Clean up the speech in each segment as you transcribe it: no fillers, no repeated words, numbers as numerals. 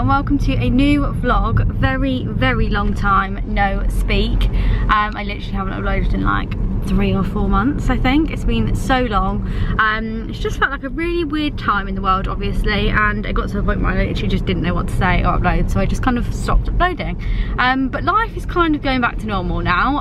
and welcome to a new vlog. Very long time no speak. I literally haven't uploaded in like 3 or 4 months, I think. It's been so long. It's just felt like a really weird time in the world, obviously, and it got to the point where I literally just didn't know what to say or upload, so I just kind of stopped uploading. But life is kind of going back to normal now.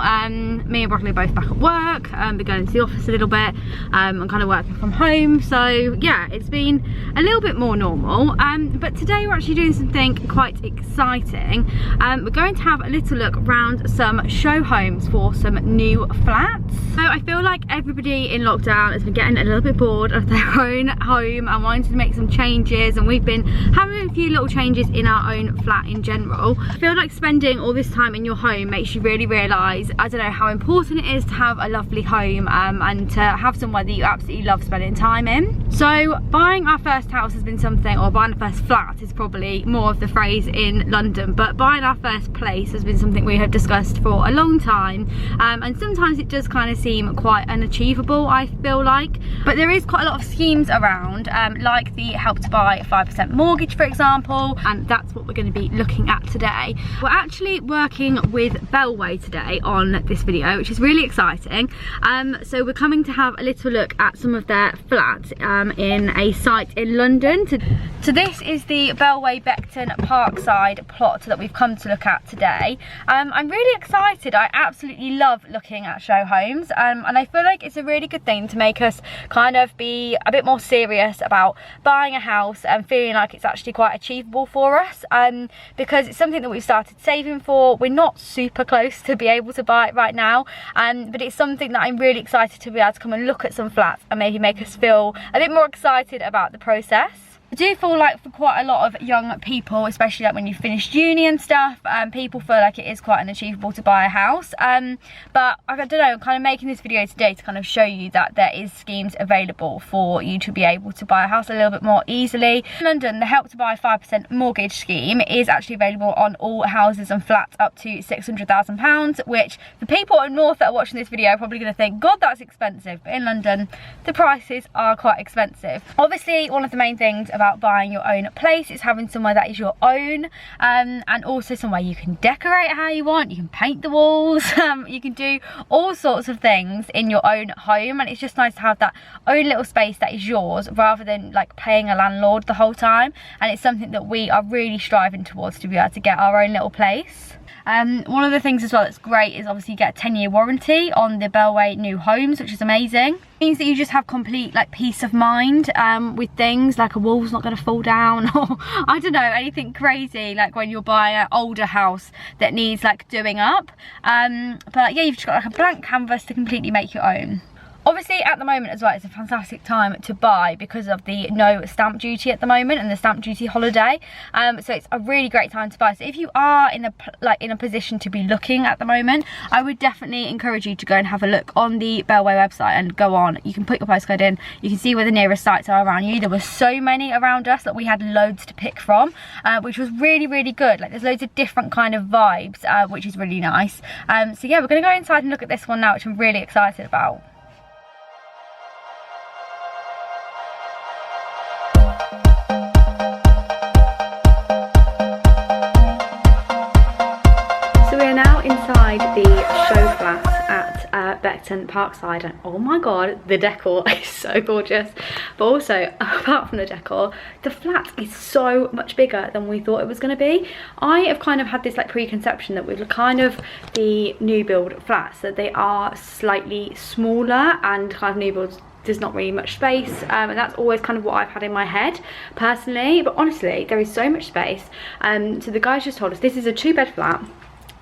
Me and Bradley are both back at work. We're going to the office a little bit. I'm kind of working from home, so yeah, it's been a little bit more normal. But today we're actually doing something quite exciting. We're going to have a little look around some show homes for some new flats. So I feel like everybody in lockdown has been getting a little bit bored of their own home and wanting to make some changes, and we've been having a few little changes in our own flat in general. I feel like spending all this time in your home makes you really realise, I don't know, how important it is to have a lovely home and to have somewhere that you absolutely love spending time in. So buying our first house has been something, or buying our first flat is probably more of the phrase in London, but buying our first place has been something we have discussed for a long time, and sometimes it does kind of seem quite unachievable, I feel like. But there is quite a lot of schemes around, like the Help to Buy 5% mortgage, for example, and that's what we're going to be looking at today. We're actually working with Bellway today on this video, which is really exciting. So we're coming to have a little look at some of their flats in a site in London. So this is the Bellway Beckton Parkside plot that we've come to look at today. I'm really excited. I absolutely love looking at show homes, and I feel like it's a really good thing to make us kind of be a bit more serious about buying a house and feeling like it's actually quite achievable for us, because it's something that we've started saving for. We're not super close to be able to buy it right now, but it's something that I'm really excited to be able to come and look at some flats and maybe make us feel a bit more excited about the process. I do feel like for quite a lot of young people, especially like when you've finished uni and stuff, people feel like it is quite unachievable to buy a house. But I don't know, I'm kind of making this video today to kind of show you that there is schemes available for you to be able to buy a house a little bit more easily. In London, the Help to Buy 5% mortgage scheme is actually available on all houses and flats up to £600,000, which for people up north that are watching this video are probably going to think, God, that's expensive. But in London, the prices are quite expensive. Obviously, one of the main things about buying your own place is having somewhere that is your own, and also somewhere you can decorate how you want. You can paint the walls, you can do all sorts of things in your own home, and it's just nice to have that own little space that is yours rather than like paying a landlord the whole time. And it's something that we are really striving towards, to be able to get our own little place. One of the things as well that's great is obviously you get a 10-year warranty on the Bellway new homes, which is amazing. It means that you just have complete like peace of mind with things like a wall's not going to fall down, or I don't know, anything crazy like when you're buying an older house that needs like doing up. But yeah, you've just got like a blank canvas to completely make your own. Obviously at the moment as well, it's a fantastic time to buy because of the no stamp duty at the moment and the stamp duty holiday. So it's a really great time to buy. So if you are in a position to be looking at the moment, I would definitely encourage you to go and have a look on the Bellway website and go on. You can put your postcode in, you can see where the nearest sites are around you. There were so many around us that we had loads to pick from, which was really good. Like there's loads of different kind of vibes, which is really nice. So yeah, we're gonna go inside and look at this one now, which I'm really excited about. The show flats at Beckton Parkside, and oh my god, the decor is so gorgeous. But also, apart from the decor, the flat is so much bigger than we thought it was going to be. I have kind of had this like preconception that with kind of the new build flats that they are slightly smaller, and kind of new builds there's not really much space, and that's always kind of what I've had in my head personally. But honestly, there is so much space. So the guys just told us this is a 2-bed flat.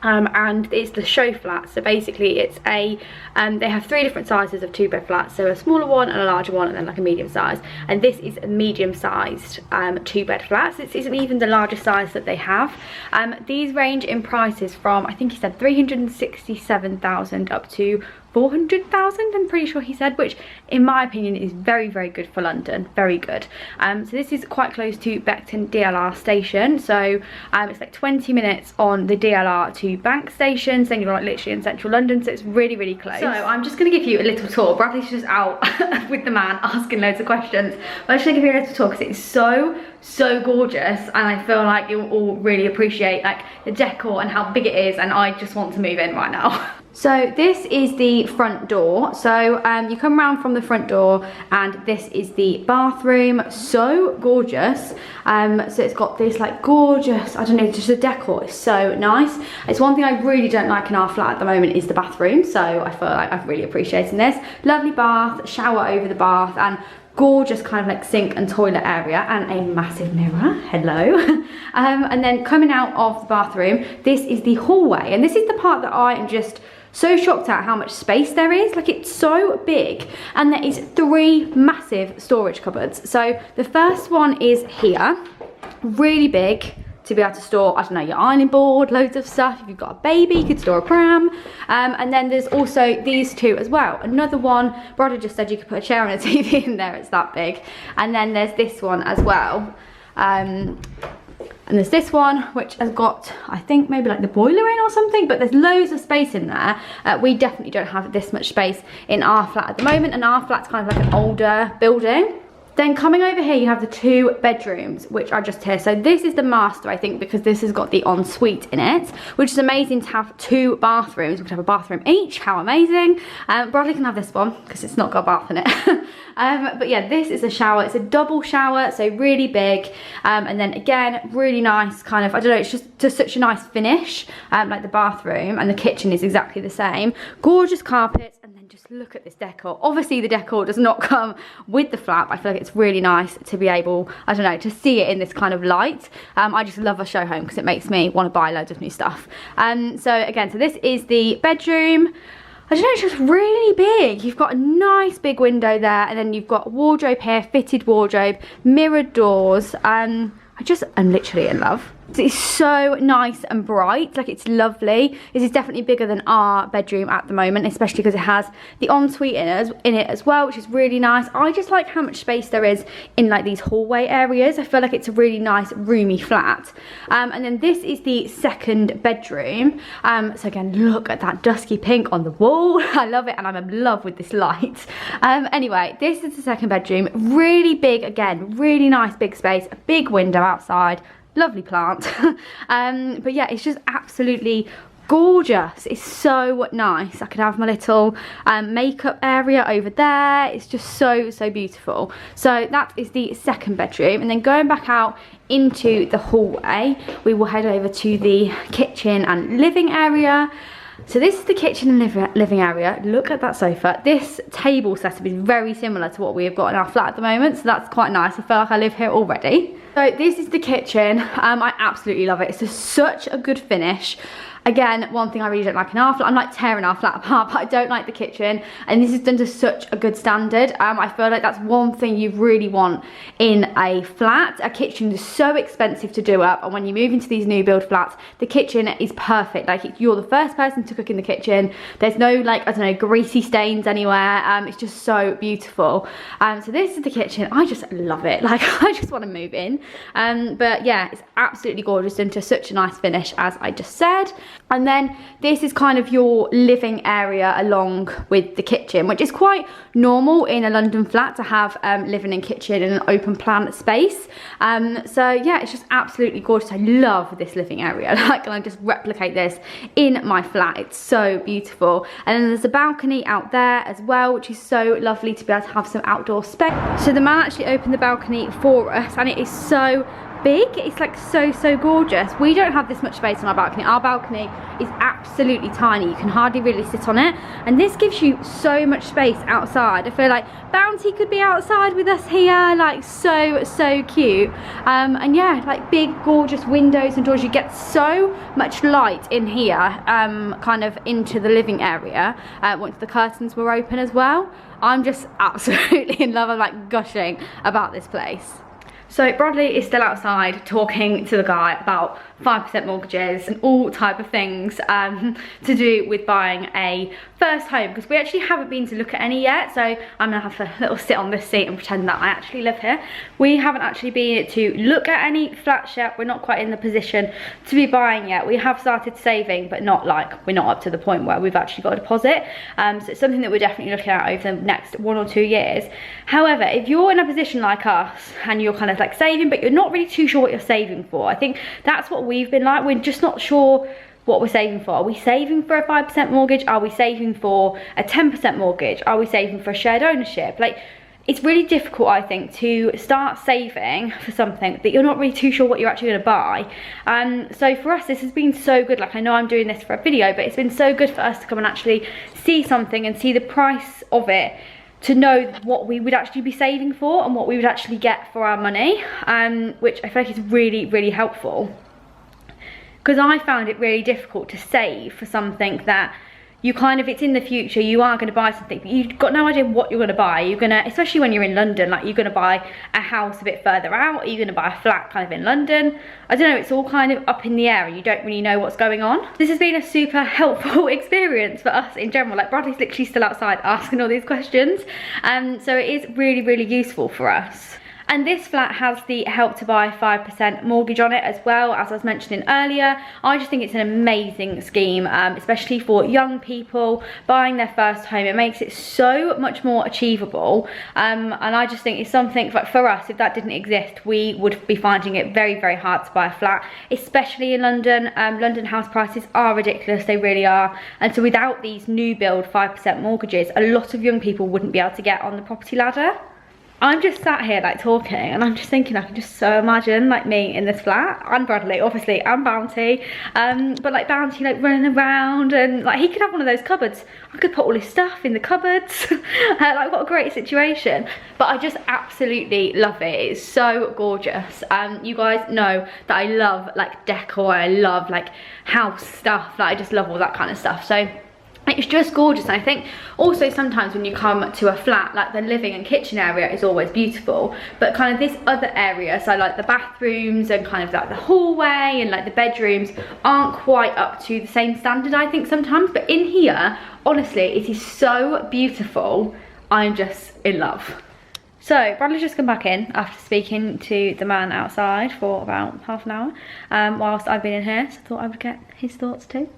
And it's the show flat, so basically it's a they have 3 different sizes of 2-bed flats, so a smaller one and a larger one and then like a medium size, and this is a medium sized 2-bed flat. So it isn't even the largest size that they have. These range in prices from, I think he said 367,000 up to 400,000, I'm pretty sure he said, which in my opinion is very, very good for London, very good. So this is quite close to Beckton DLR station, so it's like 20 minutes on the DLR to Bank stations, then you're like literally in central London, so it's really, really close. So I'm just going to give you a little tour. Bradley's just out with the man asking loads of questions, but I'm just going to give you a little tour because it's so gorgeous, and I feel like you'll all really appreciate like the decor and how big it is, and I just want to move in right now. So this is the front door. So you come around from the front door, and this is the bathroom. So gorgeous. So it's got this like gorgeous, I don't know, just the decor is so nice. It's one thing I really don't like in our flat at the moment is the bathroom, so I feel like I'm really appreciating this. Lovely bath, shower over the bath, and gorgeous kind of like sink and toilet area, and a massive mirror. Hello. And then coming out of the bathroom, this is the hallway, and this is the part that I am just so shocked at how much space there is. Like, it's so big, and there is 3 massive storage cupboards. So the first one is here, really big, to be able to store, I don't know, your ironing board, loads of stuff. If you've got a baby, you could store a pram. And then there's also these 2 as well. Another one, Brother just said you could put a chair and a TV in there, it's that big. And then there's this one as well. And there's this one, which has got, I think, maybe like the boiler in or something, but there's loads of space in there. We definitely don't have this much space in our flat at the moment, and our flat's kind of like an older building. Then coming over here, you have the 2 bedrooms, which are just here. So this is the master, I think, because this has got the ensuite in it, which is amazing to have 2 bathrooms. We could have a bathroom each, how amazing. Bradley can have this one, because it's not got a bath in it. But yeah, this is a shower. It's a double shower, so really big. And then again, really nice kind of, I don't know, it's just such a nice finish, like the bathroom, and the kitchen is exactly the same. Gorgeous carpets. And then just look at this decor. Obviously the decor does not come with the flat, but I feel like it's really nice to be able, I don't know, to see it in this kind of light. I just love a show home because it makes me want to buy loads of new stuff. So again, so this is the bedroom. I don't know, it's just really big. You've got a nice big window there, and then you've got a wardrobe here, fitted wardrobe, mirrored doors. I just am literally in love. It's so nice and bright, like it's lovely. This is definitely bigger than our bedroom at the moment, especially because it has the ensuite in it as well, which is really nice. I just like how much space there is in like these hallway areas. I feel like it's a really nice roomy flat. And then this is the second bedroom. So again, look at that dusky pink on the wall. I love it, and I'm in love with this light. Anyway, this is the second bedroom. Really big, again, really nice big space, a big window outside. Lovely plant. But yeah, it's just absolutely gorgeous. It's so nice. I could have my little makeup area over there. It's just so beautiful. So that is the second bedroom, and then going back out into the hallway, we will head over to the kitchen and living area. So this is the kitchen and living area. Look at that sofa. This table setup is very similar to what we have got in our flat at the moment, so that's quite nice. I feel like I live here already. So this is the kitchen. I absolutely love it. It's just such a good finish. Again, one thing I really don't like in our flat, I'm like tearing our flat apart, but I don't like the kitchen, and this is done to such a good standard. I feel like that's one thing you really want in a flat. A kitchen is so expensive to do up, and when you move into these new build flats, the kitchen is perfect. Like, you're the first person to cook in the kitchen. There's no, like, I don't know, greasy stains anywhere. It's just so beautiful. So this is the kitchen. I just love it. Like, I just want to move in. But yeah, it's absolutely gorgeous, done to such a nice finish, as I just said. And then this is kind of your living area along with the kitchen, which is quite normal in a London flat to have living and kitchen in an open plan space. So yeah, it's just absolutely gorgeous. I love this living area. Like, can I just replicate this in my flat? It's so beautiful. And then there's a balcony out there as well, which is so lovely to be able to have some outdoor space. So the man actually opened the balcony for us, and it is so big. It's like so gorgeous. We don't have this much space on our balcony. Our balcony is absolutely tiny. You can hardly really sit on it, and this gives you so much space outside. I feel like Bounty could be outside with us here, like so cute. And yeah, like big gorgeous windows and doors. You get so much light in here, kind of into the living area once the curtains were open as well. I'm just absolutely in love. I'm like gushing about this place. So Bradley is still outside talking to the guy about 5% mortgages and all type of things to do with buying a first home, because we actually haven't been to look at any yet. So I'm gonna have a little sit on this seat and pretend that I actually live here. We haven't actually been to look at any flats yet. We're not quite in the position to be buying yet. We have started saving, but not like, we're not up to the point where we've actually got a deposit. So it's something that we're definitely looking at over the next 1 or 2 years. However, if you're in a position like us and you're kind of like saving, but you're not really too sure what you're saving for, I think that's what we've been like. We're just not sure what we're saving for. Are we saving for a 5% mortgage? Are we saving for a 10% mortgage? Are we saving for a shared ownership? Like, it's really difficult, I think, to start saving for something that you're not really too sure what you're actually going to buy. So for us, this has been so good. Like, I know I'm doing this for a video, but it's been so good for us to come and actually see something and see the price of it, to know what we would actually be saving for and what we would actually get for our money, which I feel like is really, really helpful. Because I found it really difficult to save for something that you kind of, it's in the future, you are going to buy something, but you've got no idea what you're going to buy. You're going to, especially when you're in London, like, you're going to buy a house a bit further out, or you're going to buy a flat kind of in London. I don't know, it's all kind of up in the air and you don't really know what's going on. This has been a super helpful experience for us in general. Like, Bradley's literally still outside asking all these questions. So it is really, really useful for us. And this flat has the Help to Buy 5% mortgage on it as well, as I was mentioning earlier. I just think it's an amazing scheme, especially for young people buying their first home. It makes it so much more achievable. And I just think it's something, like, for us, if that didn't exist, we would be finding it very, very hard to buy a flat, especially in London. London house prices are ridiculous, they really are. And so without these new build 5% mortgages, a lot of young people wouldn't be able to get on the property ladder. I'm just sat here like talking, and I'm just thinking I can just so imagine like me in this flat, and Bradley obviously, and Bounty, but like Bounty like running around, and like he could have one of those cupboards. I could put all his stuff in the cupboards. Like, what a great situation. But I just absolutely love it. It's so gorgeous. You guys know that I love like decor, I love like house stuff, like I just love all that kind of stuff. So it's just gorgeous. And I think also sometimes when you come to a flat, like the living and kitchen area is always beautiful, but kind of this other area, so like the bathrooms and kind of like the hallway and like the bedrooms, aren't quite up to the same standard, I think, sometimes. But in here, honestly, it is so beautiful. I'm just in love. So Bradley's just come back in after speaking to the man outside for about half an hour whilst I've been in here, so I thought I would get his thoughts too.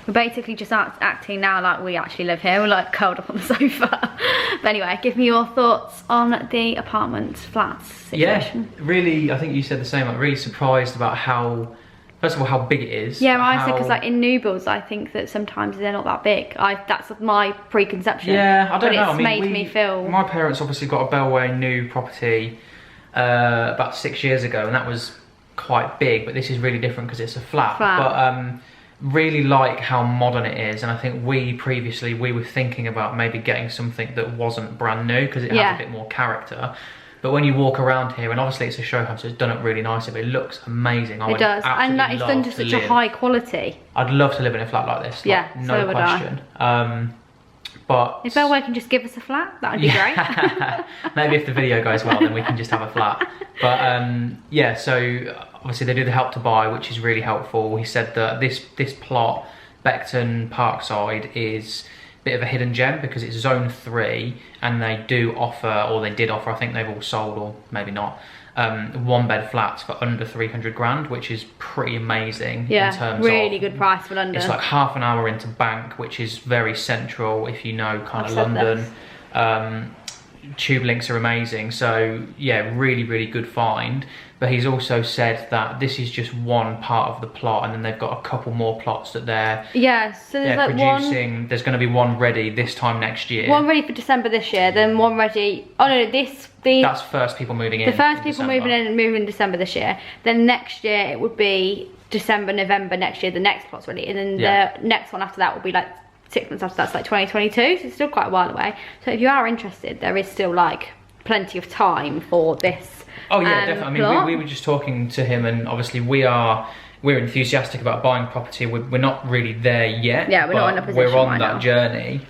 We're basically just acting now like we actually live here. We're like curled up on the sofa. But anyway, give me your thoughts on the apartment flats situation. Yeah, really, I think you said the same. I'm really surprised about how, first of all, how big it is. Yeah, I said, because like in new builds, I think that sometimes they're not that big. That's my preconception. Yeah, I don't know. But it's made me feel... My parents obviously got a Bellway new property about 6 years ago, and that was quite big, but this is really different because it's a flat. But really like how modern it is, and I think we were thinking about maybe getting something that wasn't brand new because it has a bit more character. But when you walk around here, and obviously it's a show home, so it's done up really nicely, but it looks amazing. It does, and that it's done to such a high quality. I'd love to live in a flat like this. Yeah, like, no question. But if Bellway can just give us a flat, that would be great. Maybe if the video goes well, then we can just have a flat. But yeah, so obviously they do the Help to Buy, which is really helpful. He said that this plot, Beckton Parkside, is a bit of a hidden gem because it's zone 3, and they do offer, or they did offer, I think they've all sold, or maybe not, 1-bed flats for under 300 grand, which is pretty amazing. Yeah, in terms really of, good price for London. It's like half an hour into Bank, which is very central if you know kind of London. Tube links are amazing, so yeah, really, really good find. But he's also said that this is just one part of the plot, and then they've got a couple more plots that they're so there's like producing. There's going to be one ready this time next year. One ready for December this year, then one ready. Oh no, that's first people moving in. The first people moving in and moving in December this year. Then next year it would be December, November next year. The next plot's ready, and then the next one after that will be like 6 months after that's like 2022. So it's still quite a while away. So if you are interested, there is still like plenty of time for this. Oh yeah, definitely. I mean, we were just talking to him, and obviously we are we're enthusiastic about buying property. We're not really there yet. Yeah, we're not in a position we're on right that now. Journey.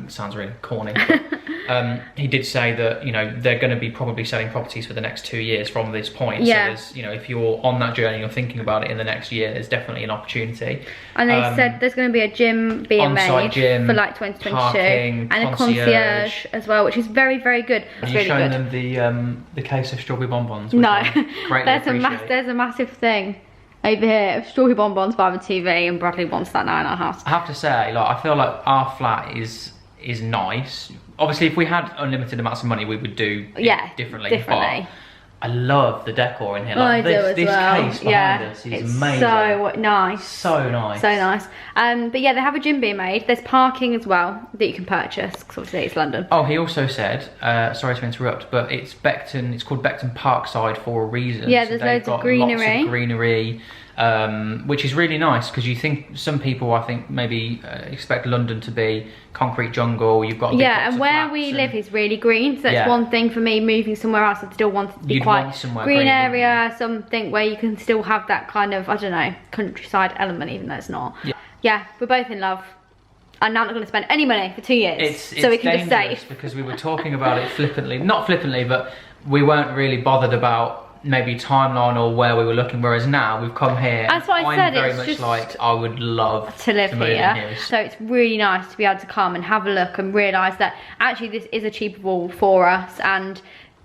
Sounds really corny. But, he did say that, you know, they're going to be probably selling properties for the next 2 years from this point. Yeah. So there's, you know, if you're on that journey, you're thinking about it in the next year, there's definitely an opportunity. And they said there's going to be a gym being made gym, for like 2022, parking, and a concierge as well, which is very, very good. It's Have you really shown good. them the case of strawberry bonbons? No, Greatly there's a massive thing over here of strawberry bonbons by the TV, and Bradley wants that now in our house. I have to say, like, I feel like our flat is nice. Obviously, if we had unlimited amounts of money, we would do it differently. But I love the decor in here. Like, this case behind us is amazing. So nice. So nice. So nice. But yeah, they have a gym being made. There's parking as well that you can purchase, because obviously it's London. Oh, he also said, sorry to interrupt, but it's called Beckton Parkside for a reason. Yeah, there's loads of greenery. Lots of greenery. Which is really nice, because you think some people, I think, maybe expect London to be concrete jungle. You've got and where we live is really green, so that's one thing for me. Moving somewhere else, I still want it to be quite green area, something where you can still have that kind of, I don't know, countryside element, even though it's not. Yeah, we're both in love. I'm not going to spend any money for 2 years, so we can just save. Because we were talking about it flippantly, not flippantly, but we weren't really bothered about maybe timeline or where we were looking, whereas now we've come here. That's what I said. I'm very it's much just like, I would love to live move in here. So it's really nice to be able to come and have a look and realise that actually this is achievable for us, and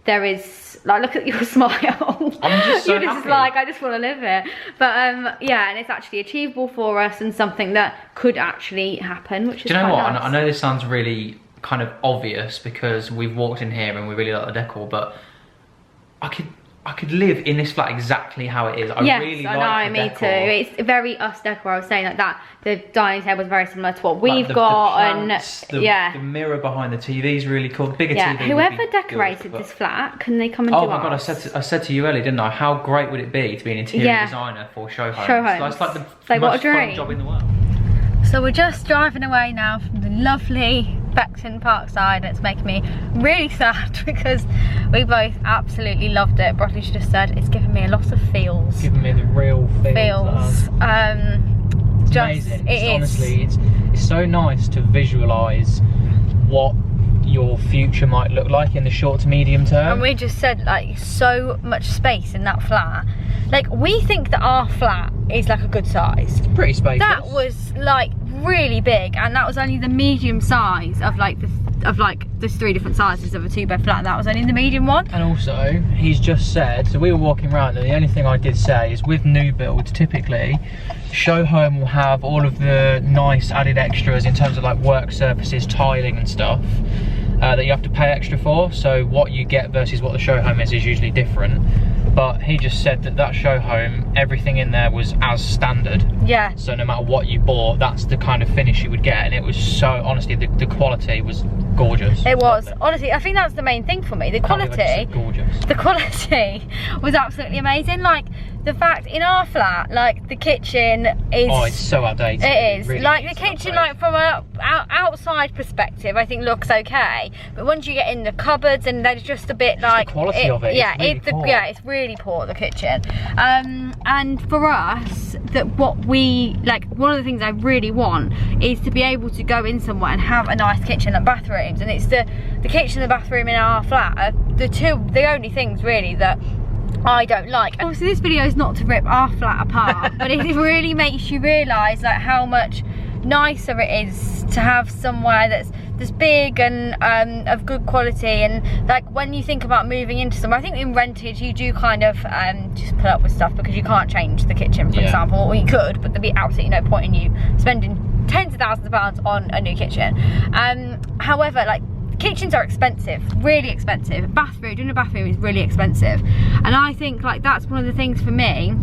there is, like, look at your smile. I'm just so You're just happy. like, I just want to live here. But yeah, and it's actually achievable for us, and something that could actually happen, which is Do you know what? nice. I know this sounds really kind of obvious, because we've walked in here and we really like the decor, but I could live in this flat exactly how it is. Yes, really I like know, the me decor. too. It's very us decor. I was saying like that. The dining table is very similar to what we've the got, plants, and the mirror behind the TV is really cool. Bigger TV. Whoever decorated this flat, can they come and do Oh my god, I said to you earlier, didn't I? How great would it be to be an interior designer for show homes? Show homes. It's like the What a most dream. fun job in the world. So we're just driving away now from the lovely Beckton Parkside. It's making me really sad because we both absolutely loved it. Bradley's just said it's given me a lot of feels. Giving me the real feels. It's amazing. Honestly, it's so nice to visualise what your future might look like in the short to medium term. And we just said, like, so much space in that flat. Like, we think that our flat is like a good size. It's pretty spacious. That was like really big, and that was only the medium size of like there's 3 different sizes of a 2-bed flat. That was only the medium one. And also, he's just said, so we were walking around, and the only thing I did say is, with new builds, typically show home will have all of the nice added extras in terms of like work surfaces, tiling and stuff that you have to pay extra for. So what you get versus what the show home is usually different. But he just said that show home, everything in there was as standard. Yeah. So no matter what you bought, that's the kind of finish you would get, and it was so, honestly, the quality was gorgeous. It was. Honestly, I think that's the main thing for me. The quality. Gorgeous. The quality was absolutely amazing. Like, the fact in our flat, like, the kitchen is... Oh, it's so outdated. It is. Really like, the kitchen, like, from an outside perspective, I think looks okay. But once you get in the cupboards, and there's just a bit, like... the quality of it. Yeah, it's really poor, the kitchen. And for us, that what we... Like, one of the things I really want is to be able to go in somewhere and have a nice kitchen and bathrooms. And it's the kitchen and the bathroom in our flat are the only things, really, that I don't like. Obviously this video is not to rip our flat apart, but it really makes you realise like how much nicer it is to have somewhere that's big and of good quality. And like, when you think about moving into somewhere, I think in rented you do kind of just put up with stuff because you can't change the kitchen, for example, or you could, but there'd be absolutely no point in you spending tens of thousands of pounds on a new kitchen. However, like, kitchens are expensive, really expensive. Doing a bathroom is really expensive. And I think like that's one of the things for me,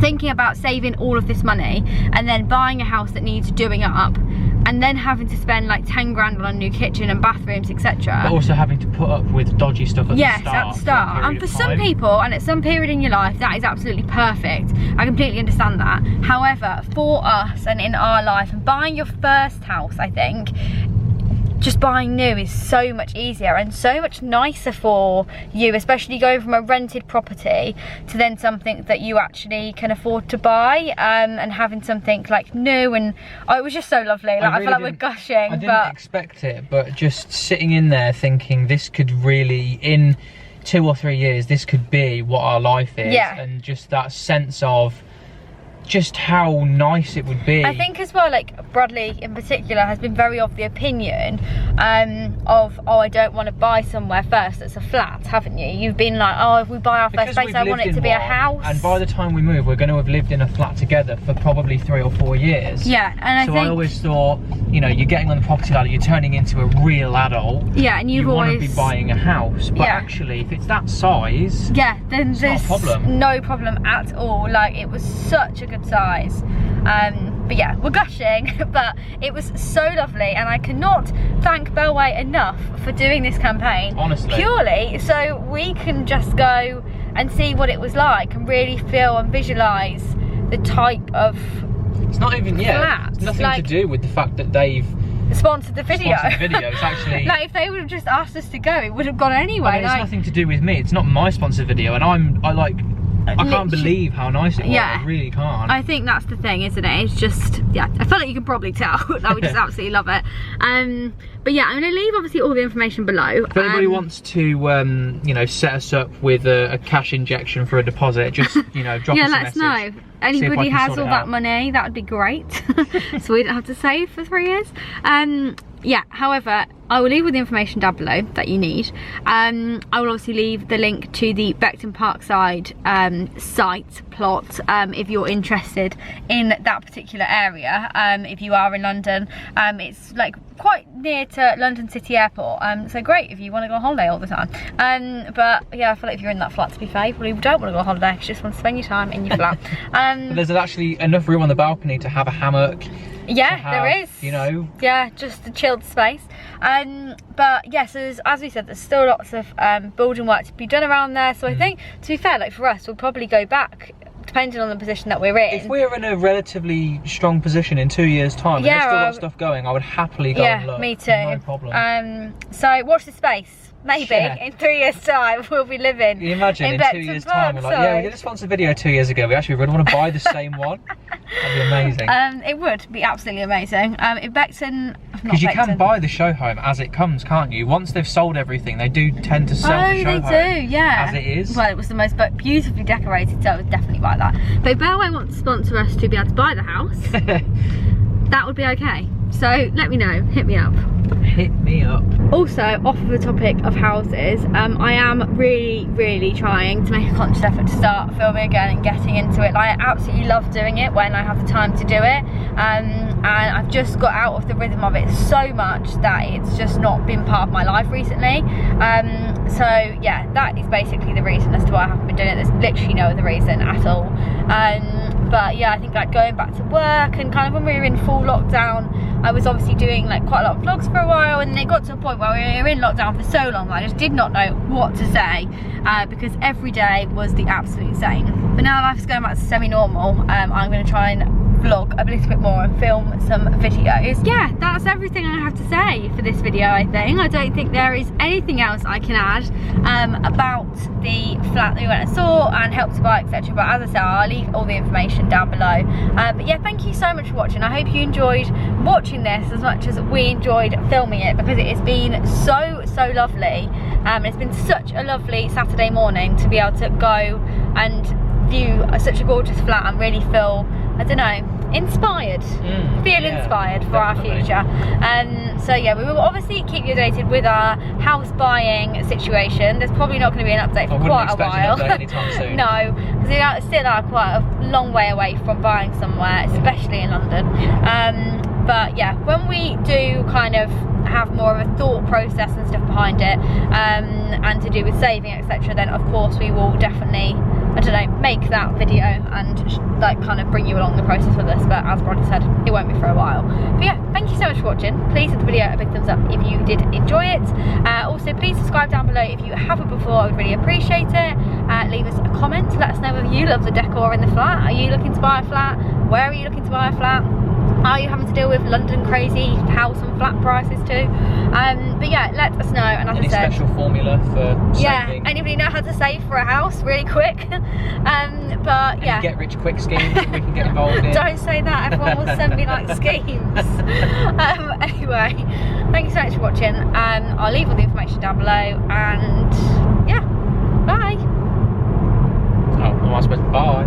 thinking about saving all of this money and then buying a house that needs doing up, and then having to spend like 10 grand on a new kitchen and bathrooms, etc. But also having to put up with dodgy stuff at the start. And for some people, and at some period in your life, that is absolutely perfect. I completely understand that. However, for us and in our life, and buying your first house, I think, just buying new is so much easier and so much nicer for you, especially going from a rented property to then something that you actually can afford to buy, and having something like new. And it was just so lovely. Like, I feel like we're gushing. I didn't expect it, but just sitting in there thinking this could really, in 2 or 3 years, this could be what our life is. Yeah. And just that sense of just how nice it would be. I think as well, like Bradley in particular has been very of the opinion of, oh, I don't want to buy somewhere first that's a flat, haven't you? You've been like, oh, if we buy our first place, I want it to be a house. And by the time we move, we're going to have lived in a flat together for probably 3 or 4 years. Yeah, and I think I always thought, you know, you're getting on the property ladder, you're turning into a real adult. Yeah, and you want to be buying a house, but actually, if it's that size, yeah, then there's not a problem. No problem at all. Like, it was such a good size. But yeah, we're gushing, but it was so lovely, and I cannot thank Bellway enough for doing this campaign. Honestly. Purely so we can just go and see what it was like and really feel and visualise the type of it's not even flats. It's nothing to do with the fact that they've sponsored the video. It's actually like, if they would have just asked us to go, it would have gone anyway. I mean, it's nothing to do with me. It's not my sponsored video, and I can't believe how nice it was. Yeah, I really can't. I think that's the thing, isn't it? It's just, yeah, I feel like you can probably tell that we just absolutely love it. But yeah, I'm going to leave obviously all the information below. If anybody wants to, you know, set us up with a cash injection for a deposit, just, you know, drop us a message. Yeah, let us know. Anybody has all that money, that would be great. So we don't have to save for 3 years. Yeah, however, I will leave all the information down below that you need. I will obviously leave the link to the Beckton Parkside site plot if you're interested in that particular area. If you are in London, it's like quite near to London City Airport, so great if you want to go on holiday all the time. But yeah, I feel like if you're in that flat, to be fair, you probably don't want to go on holiday, you just want to spend your time in your flat. But there's actually enough room on the balcony to have a hammock. Yeah, there is. You know. Yeah, just a chilled space. But yeah, so as we said, there's still lots of building work to be done around there. So I think, to be fair, like for us, we'll probably go back, depending on the position that we're in. If we're in a relatively strong position in 2 years' time, and there's still got stuff going, I would happily go and look. Yeah, me too. No problem. So watch the space. Maybe in 3 years' time we'll be living. Can you imagine in 2 years' time, we're like, yeah, we did a sponsored video 2 years ago. We actually really want to buy the same one. That'd be amazing. It would be absolutely amazing. In Beckton, because you can buy the show home as it comes, can't you? Once they've sold everything, they do tend to sell the show home. Oh, they do, yeah. As it is. Well, it was the most beautifully decorated, so I would definitely buy that. But if Bellway wants to sponsor us to be able to buy the house, that would be okay. So let me know, hit me up. Hit me up. Also, off of the topic of houses, I am really trying to make a conscious effort to start filming again and getting into it. Like, I absolutely love doing it when I have the time to do it, and I've just got out of the rhythm of it so much that it's just not been part of my life recently. So yeah, that is basically the reason as to why I haven't been doing it. There's literally no other reason at all. But yeah, I think like going back to work and kind of when we were in full lockdown, I was obviously doing like quite a lot of vlogs for a while, and then it got to a point where we were in lockdown for so long I just did not know what to say, because every day was the absolute same. But now life's going back to semi-normal. I'm going to try and vlog a little bit more and film some videos. Yeah, that's everything I have to say for this video. I don't think there is anything else I can add about the flat that we went and saw and helped to buy, etc. But as I said, I'll leave all the information down below. But yeah, thank you so much for watching. I hope you enjoyed watching this as much as we enjoyed filming it, because it has been so lovely. It's been such a lovely Saturday morning to be able to go and view such a gorgeous flat and really feel, I don't know, inspired. Inspired for our future. So yeah, we will obviously keep you updated with our house buying situation. There's probably not going to be an update for quite a while. Anytime soon. No, because we still are quite a long way away from buying somewhere, especially in London. But yeah, when we do kind of have more of a thought process and stuff behind it, and to do with saving, etc., then of course we will definitely, I don't know, make that video and like kind of bring you along the process with us. But as Brodie said, it won't be for a while. But yeah, thank you so much for watching. Please give the video a big thumbs up if you did enjoy it. Also, please subscribe down below if you haven't before. I would really appreciate it. Leave us a comment to let us know whether you love the decor in the flat. Are you looking to buy a flat? Where are you looking to buy a flat? Are you having to deal with London crazy house and flat prices too? But yeah, let us know. And as I said, special formula for saving? Anybody know how to save for a house really quick? But yeah, get rich quick schemes that we can get involved in. Don't say that, everyone will send me like schemes. Anyway, thank you so much for watching. I'll leave all the information down below, and yeah, bye. Oh, I suppose bye.